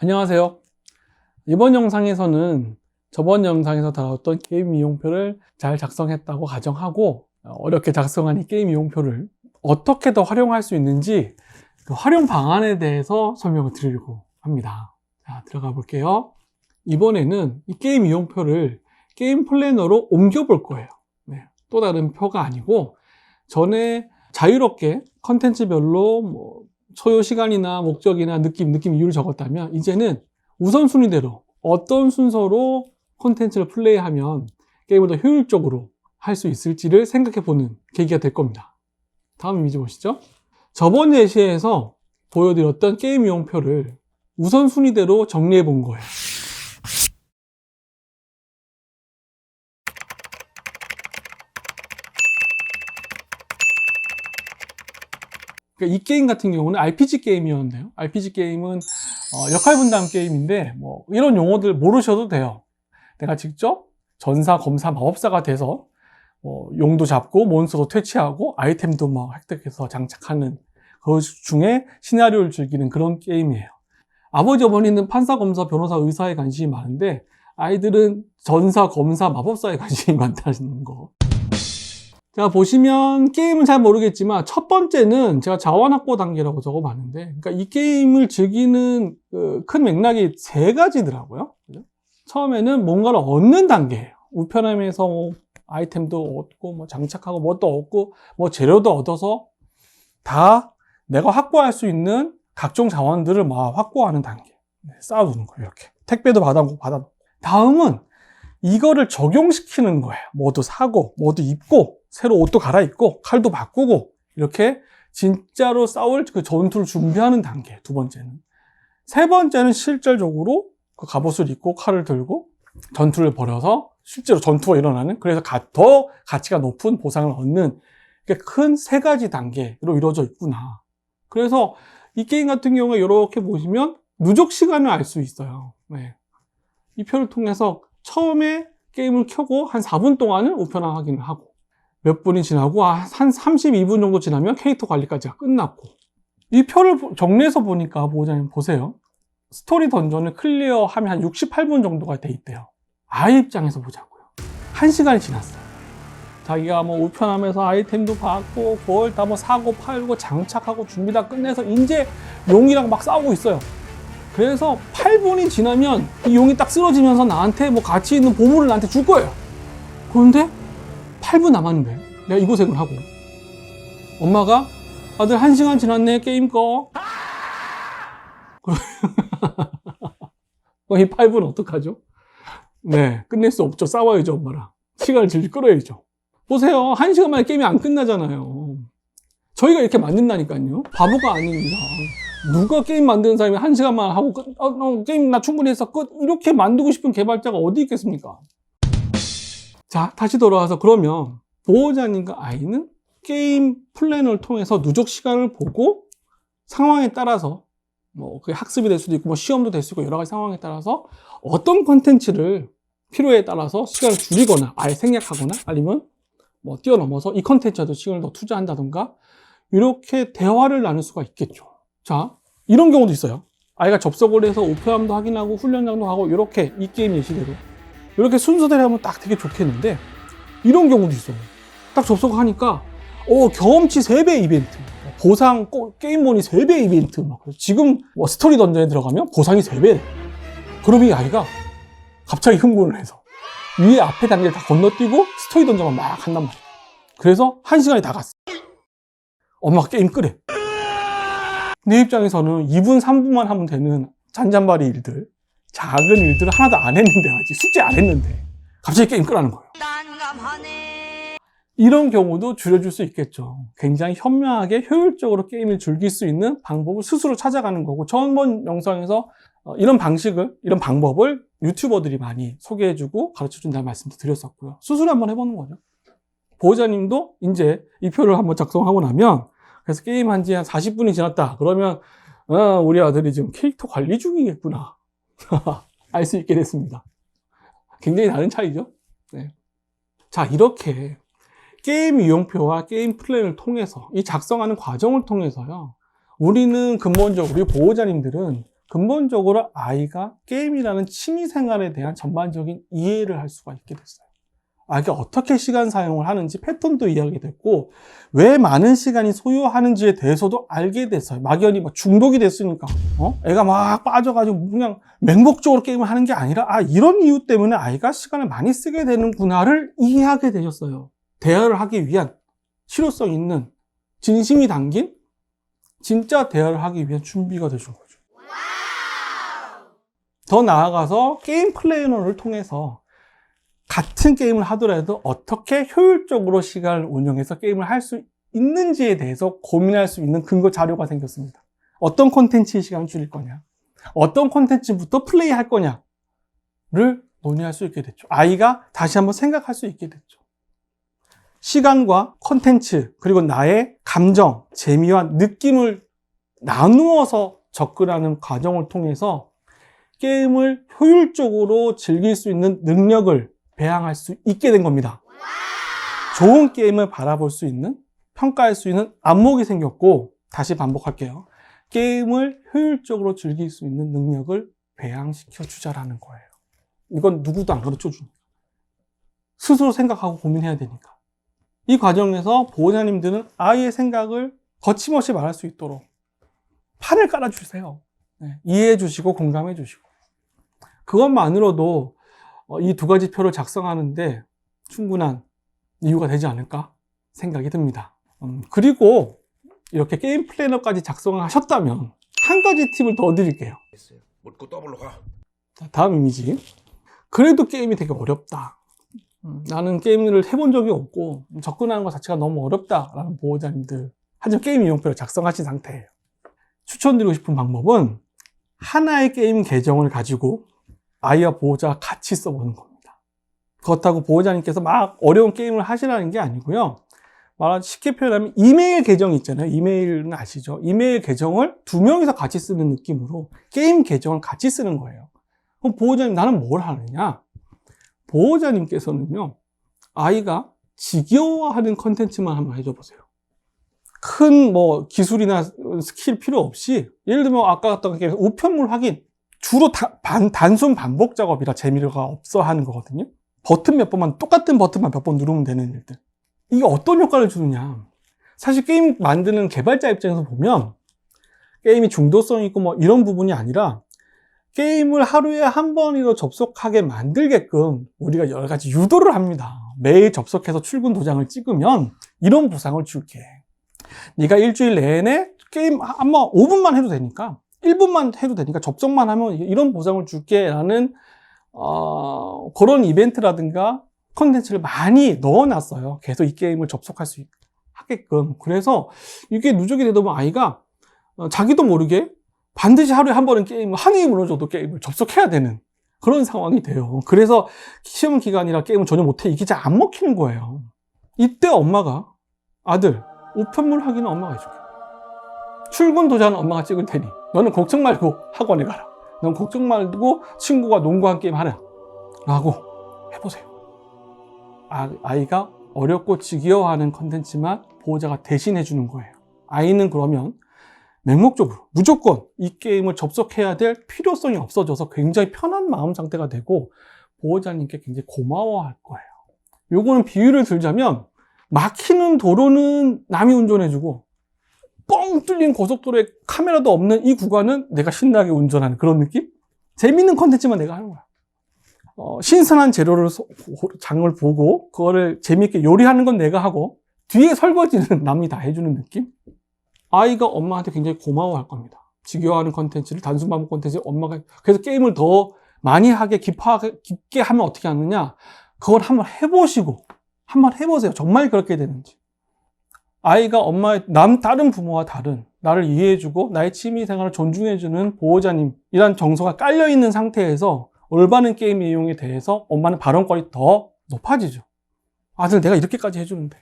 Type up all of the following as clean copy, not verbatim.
안녕하세요. 이번 영상에서는 저번 영상에서 다뤘던 게임 이용표를 잘 작성했다고 가정하고 어렵게 작성한 이 게임 이용표를 어떻게 더 활용할 수 있는지 그 활용 방안에 대해서 설명을 드리려고 합니다. 자, 들어가 볼게요. 이번에는 이 게임 이용표를 게임 플래너로 옮겨 볼 거예요. 네, 또 다른 표가 아니고 전에 자유롭게 컨텐츠별로 소요 시간이나 목적이나 느낌 이유를 적었다면 이제는 우선순위대로 어떤 순서로 콘텐츠를 플레이하면 게임을 더 효율적으로 할 수 있을지를 생각해보는 계기가 될 겁니다. 다음 이미지 보시죠. 저번 예시에서 보여드렸던 게임 이용표를 우선순위대로 정리해 본 거예요. 이 게임 같은 경우는 RPG 게임이었는데요. RPG 게임은 역할 분담 게임인데 이런 용어들 모르셔도 돼요. 내가 직접 전사, 검사, 마법사가 돼서 용도 잡고 몬스터도 퇴치하고 아이템도 막 획득해서 장착하는 그 중에 시나리오를 즐기는 그런 게임이에요. 아버지, 어머니는 판사, 검사, 변호사, 의사에 관심이 많은데 아이들은 전사, 검사, 마법사에 관심이 많다는 거. 자, 보시면 게임은 잘 모르겠지만 첫 번째는 제가 자원확보 단계라고 적어봤는데, 그러니까 이 게임을 즐기는 큰 맥락이 세 가지더라고요. 처음에는 뭔가를 얻는 단계예요. 우편함에서 아이템도 얻고 장착하고 뭣도 얻고 재료도 얻어서 다 내가 확보할 수 있는 각종 자원들을 확보하는 단계. 쌓아두는 거예요. 이렇게 택배도 받아놓고 다음은 이거를 적용시키는 거예요. 뭐도 사고 뭐도 입고 새로 옷도 갈아입고 칼도 바꾸고 이렇게 진짜로 싸울 그 전투를 준비하는 단계. 두 번째는. 세 번째는 실질적으로 그 갑옷을 입고 칼을 들고 전투를 벌여서 실제로 전투가 일어나는, 그래서 더 가치가 높은 보상을 얻는 큰 세 가지 단계로 이루어져 있구나. 그래서 이 게임 같은 경우에 이렇게 보시면 누적 시간을 알 수 있어요. 네. 이 표를 통해서 처음에 게임을 켜고 한 4분 동안은 우편함 확인을 하고 몇 분이 지나고 한 32분 정도 지나면 캐릭터 관리까지가 끝났고, 이 표를 정리해서 보니까 보호자님 보세요. 스토리 던전을 클리어하면 한 68분 정도가 돼 있대요. 아이 입장에서 보자고요. 1시간이 지났어요. 자기가 우편함에서 아이템도 받고 그걸 다 사고 팔고 장착하고 준비 다 끝내서 이제 용이랑 막 싸우고 있어요. 그래서 8분이 지나면 이 용이 딱 쓰러지면서 나한테 가치 있는 보물을 나한테 줄 거예요. 그런데 8분 남았는데 내가 이 고생을 하고 엄마가 아들 1시간 지났네, 게임 꺼. 이 8분 어떡하죠? 네, 끝낼 수 없죠. 싸워야죠, 엄마랑. 시간을 질질 끌어야죠. 보세요, 1시간 만에 게임이 안 끝나잖아요. 저희가 이렇게 만든다니까요. 바보가 아닌 이상 누가 게임 만드는 사람이 1시간만 하고 게임 나 충분히 했어, 끝. 이렇게 만들고 싶은 개발자가 어디 있겠습니까? 자, 다시 돌아와서 그러면 보호자님과 아이는 게임 플래너를 통해서 누적 시간을 보고 상황에 따라서 그게 학습이 될 수도 있고 시험도 될 수 있고 여러 가지 상황에 따라서 어떤 콘텐츠를 필요에 따라서 시간을 줄이거나 아예 생략하거나 아니면 뛰어넘어서 이 콘텐츠에도 시간을 더 투자한다던가 이렇게 대화를 나눌 수가 있겠죠. 자, 이런 경우도 있어요. 아이가 접속을 해서 우편함도 확인하고 훈련장도 하고 이렇게 이 게임 예시대로 이렇게 순서대로 하면 딱 되게 좋겠는데 이런 경우도 있어요. 딱 접속하니까 경험치 3배 이벤트, 보상 게임몬이 3배 이벤트, 지금 스토리 던전에 들어가면 보상이 3배. 그럼 이 아이가 갑자기 흥분을 해서 위에 앞에 단계를 다 건너뛰고 스토리 던전만 막 한단 말이에요. 그래서 1시간이 다 갔어. 엄마가 게임 끄래. 내 입장에서는 2분 3분만 하면 되는 잔잔바리 일들, 작은 일들을 하나도 안 했는데, 아직 숙제 안 했는데 갑자기 게임 끄라는 거예요. 이런 경우도 줄여줄 수 있겠죠. 굉장히 현명하게 효율적으로 게임을 즐길 수 있는 방법을 스스로 찾아가는 거고, 저번 영상에서 이런 방법을 유튜버들이 많이 소개해주고 가르쳐준다는 말씀도 드렸었고요. 스스로 한번 해보는 거죠. 보호자님도 이제 이 표를 한번 작성하고 나면, 그래서 게임한 지 한 40분이 지났다. 그러면 우리 아들이 지금 캐릭터 관리 중이겠구나. 알 수 있게 됐습니다. 굉장히 다른 차이죠. 네. 자, 이렇게 게임 이용표와 게임 플랜을 통해서 이 작성하는 과정을 통해서요, 우리는 근본적으로 우리 보호자님들은 근본적으로 아이가 게임이라는 취미생활에 대한 전반적인 이해를 할 수가 있게 됐어요. 아이가 어떻게 시간 사용을 하는지 패턴도 이해하게 됐고, 왜 많은 시간이 소요하는지에 대해서도 알게 됐어요. 막연히 막 중독이 됐으니까. 애가 막 빠져가지고 그냥 맹목적으로 게임을 하는 게 아니라, 이런 이유 때문에 아이가 시간을 많이 쓰게 되는구나를 이해하게 되셨어요. 대화를 하기 위한 실효성 있는, 진심이 담긴 진짜 대화를 하기 위한 준비가 되준 거죠. 더 나아가서 게임 플래너를 통해서 같은 게임을 하더라도 어떻게 효율적으로 시간을 운영해서 게임을 할 수 있는지에 대해서 고민할 수 있는 근거 자료가 생겼습니다. 어떤 콘텐츠의 시간을 줄일 거냐, 어떤 콘텐츠부터 플레이할 거냐를 논의할 수 있게 됐죠. 아이가 다시 한번 생각할 수 있게 됐죠. 시간과 콘텐츠, 그리고 나의 감정, 재미와 느낌을 나누어서 접근하는 과정을 통해서 게임을 효율적으로 즐길 수 있는 능력을 배양할 수 있게 된 겁니다. 좋은 게임을 바라볼 수 있는, 평가할 수 있는 안목이 생겼고, 다시 반복할게요. 게임을 효율적으로 즐길 수 있는 능력을 배양시켜 주자라는 거예요. 이건 누구도 안 가르쳐 주니까. 스스로 생각하고 고민해야 되니까. 이 과정에서 보호자님들은 아이의 생각을 거침없이 말할 수 있도록 판을 깔아주세요. 이해해 주시고 공감해 주시고. 그것만으로도 이 두 가지 표를 작성하는데 충분한 이유가 되지 않을까 생각이 듭니다. 그리고 이렇게 게임 플래너까지 작성하셨다면 한 가지 팁을 더 드릴게요. 묻고 더블로 가. 자, 다음 이미지. 그래도 게임이 되게 어렵다. 나는 게임을 해본 적이 없고 접근하는 것 자체가 너무 어렵다라는 보호자님들, 하지만 게임 이용표를 작성하신 상태예요. 추천드리고 싶은 방법은 하나의 게임 계정을 가지고 아이와 보호자가 같이 써보는 겁니다. 그렇다고 보호자님께서 막 어려운 게임을 하시라는 게 아니고요. 쉽게 표현하면 이메일 계정이 있잖아요. 이메일은 아시죠? 이메일 계정을 두 명이서 같이 쓰는 느낌으로 게임 계정을 같이 쓰는 거예요. 그럼 보호자님, 나는 뭘 하느냐? 보호자님께서는요, 아이가 지겨워하는 컨텐츠만 한번 해줘 보세요. 큰 기술이나 스킬 필요 없이, 예를 들면 아까 갔던 게 우편물 확인, 주로 단순 반복 작업이라 재미가 없어 하는 거거든요. 버튼 몇 번만, 똑같은 버튼만 몇 번 누르면 되는 일들. 이게 어떤 효과를 주느냐? 사실 게임 만드는 개발자 입장에서 보면 게임이 중독성 있고 이런 부분이 아니라, 게임을 하루에 한 번이라도 접속하게 만들게끔 우리가 여러 가지 유도를 합니다. 매일 접속해서 출근 도장을 찍으면 이런 보상을 줄게. 네가 일주일 내내 게임 아마 5분만 해도 되니까, 1분만 해도 되니까 접속만 하면 이런 보상을 줄게 라는 그런 이벤트라든가 컨텐츠를 많이 넣어놨어요. 계속 이 게임을 접속할 수 하게끔. 그래서 이게 누적이 되다 보면 아이가 자기도 모르게 반드시 하루에 한 번은 게임을, 한 힘으로줘도 게임을 접속해야 되는 그런 상황이 돼요. 그래서 시험 기간이라 게임을 전혀 못해, 이게 잘 안 먹히는 거예요. 이때 엄마가, 아들, 우편물 확인은 엄마가 해줄게. 출근 도장은 엄마가 찍을 테니 너는 걱정 말고 학원에 가라. 넌 걱정 말고 친구가 농구한 게임 하라. 라고 해보세요. 아이가 어렵고 지겨워하는 컨텐츠만 보호자가 대신해 주는 거예요. 아이는 그러면 맹목적으로 무조건 이 게임을 접속해야 될 필요성이 없어져서 굉장히 편한 마음 상태가 되고 보호자님께 굉장히 고마워할 거예요. 요거는 비유를 들자면, 막히는 도로는 남이 운전해주고 뻥 뚫린 고속도로에 카메라도 없는 이 구간은 내가 신나게 운전하는 그런 느낌? 재밌는 컨텐츠만 내가 하는 거야. 신선한 재료를 장을 보고 그거를 재밌게 요리하는 건 내가 하고 뒤에 설거지는 남이 다 해주는 느낌? 아이가 엄마한테 굉장히 고마워할 겁니다. 지겨워하는 컨텐츠를, 단순 반복 컨텐츠를 엄마가, 그래서 게임을 더 많이 하게 깊게 하면 어떻게 하느냐? 그걸 한번 해보시고 한번 해보세요. 정말 그렇게 되는지. 아이가 엄마의, 다른 부모와 다른 나를 이해해주고 나의 취미생활을 존중해주는 보호자님이란 정서가 깔려있는 상태에서 올바른 게임 이용에 대해서 엄마는 발언권이 더 높아지죠. 아들, 내가 이렇게까지 해주는데.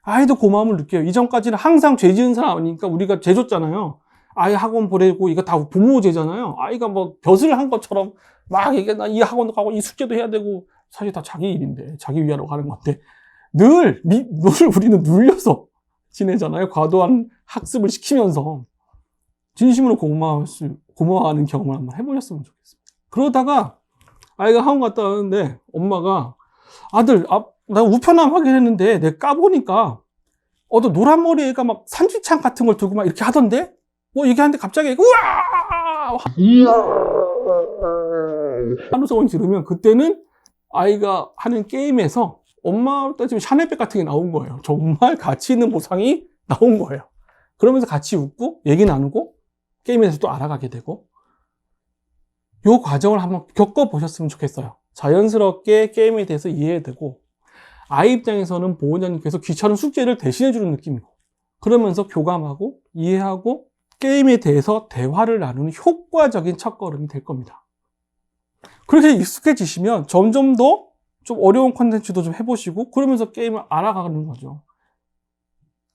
아이도 고마움을 느껴요. 이전까지는 항상 죄 지은 사람 아니니까 우리가 죄 줬잖아요. 아이 학원 보내고 이거 다 부모 죄잖아요. 아이가 벼슬을 한 것처럼 막 이게 나 이 학원도 가고 이 숙제도 해야 되고, 사실 다 자기 일인데, 자기 위하러 가는 건데 늘 우리는 눌려서 지내잖아요. 과도한 학습을 시키면서. 진심으로 고마워하는 경험을 한번 해보셨으면 좋겠습니다. 그러다가 아이가 학원 갔다 왔는데 엄마가 아들, 나 우편함 확인했는데 내가 까보니까 너 노란 머리 애가 막 산지창 같은 걸 들고 막 이렇게 하던데? 뭐 얘기하는데 갑자기 우와! 하루 종일 지르면 그때는 아이가 하는 게임에서 엄마로 따지면 샤넬백 같은 게 나온 거예요. 정말 가치 있는 보상이 나온 거예요. 그러면서 같이 웃고 얘기 나누고 게임에서 또 알아가게 되고 이 과정을 한번 겪어보셨으면 좋겠어요. 자연스럽게 게임에 대해서 이해되고 아이 입장에서는 보호자님께서 귀찮은 숙제를 대신해주는 느낌이고 그러면서 교감하고 이해하고 게임에 대해서 대화를 나누는 효과적인 첫걸음이 될 겁니다. 그렇게 익숙해지시면 점점 더 좀 어려운 콘텐츠도 좀 해보시고 그러면서 게임을 알아가는 거죠.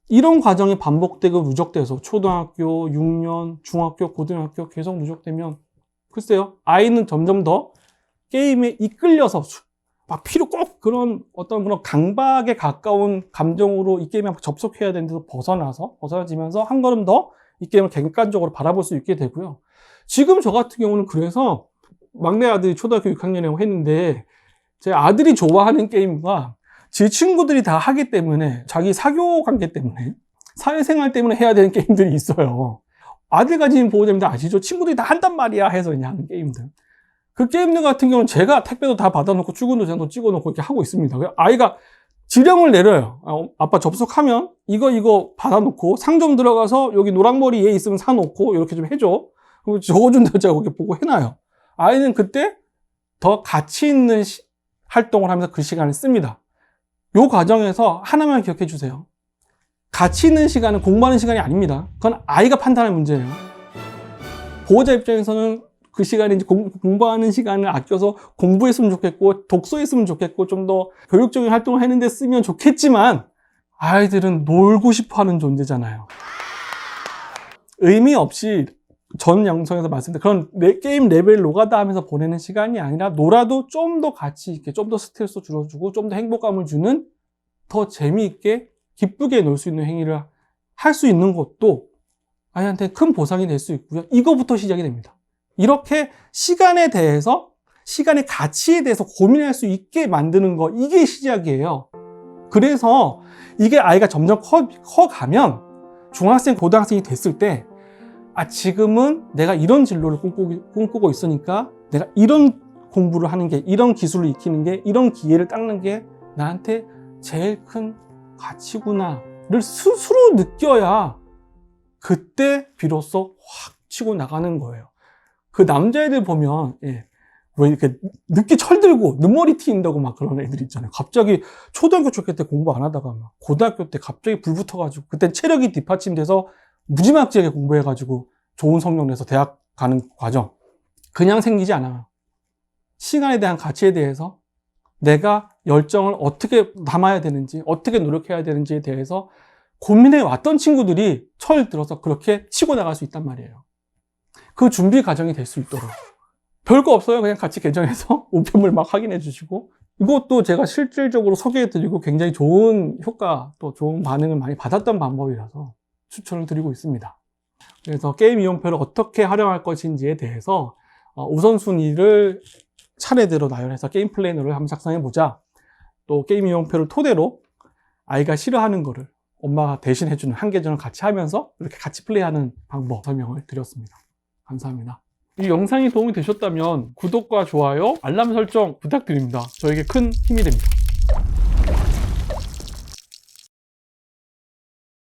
이런 과정이 반복되고 누적돼서 초등학교, 6년, 중학교, 고등학교 계속 누적되면 글쎄요, 아이는 점점 더 게임에 이끌려서 막 꼭 그런 어떤 그런 강박에 가까운 감정으로 이 게임에 접속해야 되는 데서 벗어나지면서 한 걸음 더 이 게임을 객관적으로 바라볼 수 있게 되고요. 지금 저 같은 경우는 그래서 막내 아들이 초등학교 6학년이라고 했는데 제 아들이 좋아하는 게임과 제 친구들이 다 하기 때문에 자기 사교 관계 때문에 사회생활 때문에 해야 되는 게임들이 있어요. 아들 가진 보호자님들 아시죠? 친구들이 다 한단 말이야 해서 그냥 하는 게임들. 그 게임들 같은 경우는 제가 택배도 다 받아놓고 출근 도장도 찍어놓고 이렇게 하고 있습니다. 아이가 지령을 내려요. 아빠 접속하면 이거 받아놓고 상점 들어가서 여기 노랑머리 얘 있으면 사놓고 이렇게 좀 해줘. 그럼 적어준 대로 제가 그렇게 보고 해놔요. 아이는 그때 더 가치 있는 활동을 하면서 그 시간을 씁니다. 이 과정에서 하나만 기억해 주세요. 가치 있는 시간은 공부하는 시간이 아닙니다. 그건 아이가 판단할 문제예요. 보호자 입장에서는 그 시간에 이제 공부하는 시간을 아껴서 공부했으면 좋겠고 독서했으면 좋겠고 좀 더 교육적인 활동을 하는 데 쓰면 좋겠지만 아이들은 놀고 싶어 하는 존재잖아요. 의미 없이 전 영상에서 말씀드린 그런 게임 레벨 노가다 하면서 보내는 시간이 아니라 놀아도 좀 더 가치 있게 좀 더 스트레스 줄여주고 좀 더 행복감을 주는 더 재미있게 기쁘게 놀 수 있는 행위를 할 수 있는 것도 아이한테 큰 보상이 될 수 있고요. 이거부터 시작이 됩니다. 이렇게 시간에 대해서 시간의 가치에 대해서 고민할 수 있게 만드는 거 이게 시작이에요. 그래서 이게 아이가 점점 커가면 중학생, 고등학생이 됐을 때 지금은 내가 이런 진로를 꿈꾸고 있으니까 내가 이런 공부를 하는 게 이런 기술을 익히는 게 이런 기회를 닦는 게 나한테 제일 큰 가치구나를 스스로 느껴야 그때 비로소 확 치고 나가는 거예요. 그 남자애들 보면 왜 이렇게 늦게 철들고 눈머리 튀인다고 막 그런 애들 있잖아요. 갑자기 초등학교 초기 때 공부 안 하다가 막 고등학교 때 갑자기 불 붙어가지고 그때 체력이 뒷받침돼서 무지막지하게 공부해가지고 좋은 성적 내서 대학 가는 과정 그냥 생기지 않아요. 시간에 대한 가치에 대해서 내가 열정을 어떻게 담아야 되는지 어떻게 노력해야 되는지에 대해서 고민해 왔던 친구들이 철 들어서 그렇게 치고 나갈 수 있단 말이에요. 그 준비 과정이 될 수 있도록 별거 없어요. 그냥 같이 계정해서 우편물 막 확인해 주시고 이것도 제가 실질적으로 소개해 드리고 굉장히 좋은 효과 또 좋은 반응을 많이 받았던 방법이라서 추천을 드리고 있습니다. 그래서 게임 이용표를 어떻게 활용할 것인지에 대해서 우선순위를 차례대로 나열해서 게임 플래너를 한번 작성해 보자. 또 게임 이용표를 토대로 아이가 싫어하는 거를 엄마가 대신 해주는 한계전을 같이 하면서 이렇게 같이 플레이하는 방법 설명을 드렸습니다. 감사합니다. 이 영상이 도움이 되셨다면 구독과 좋아요, 알람 설정 부탁드립니다. 저에게 큰 힘이 됩니다.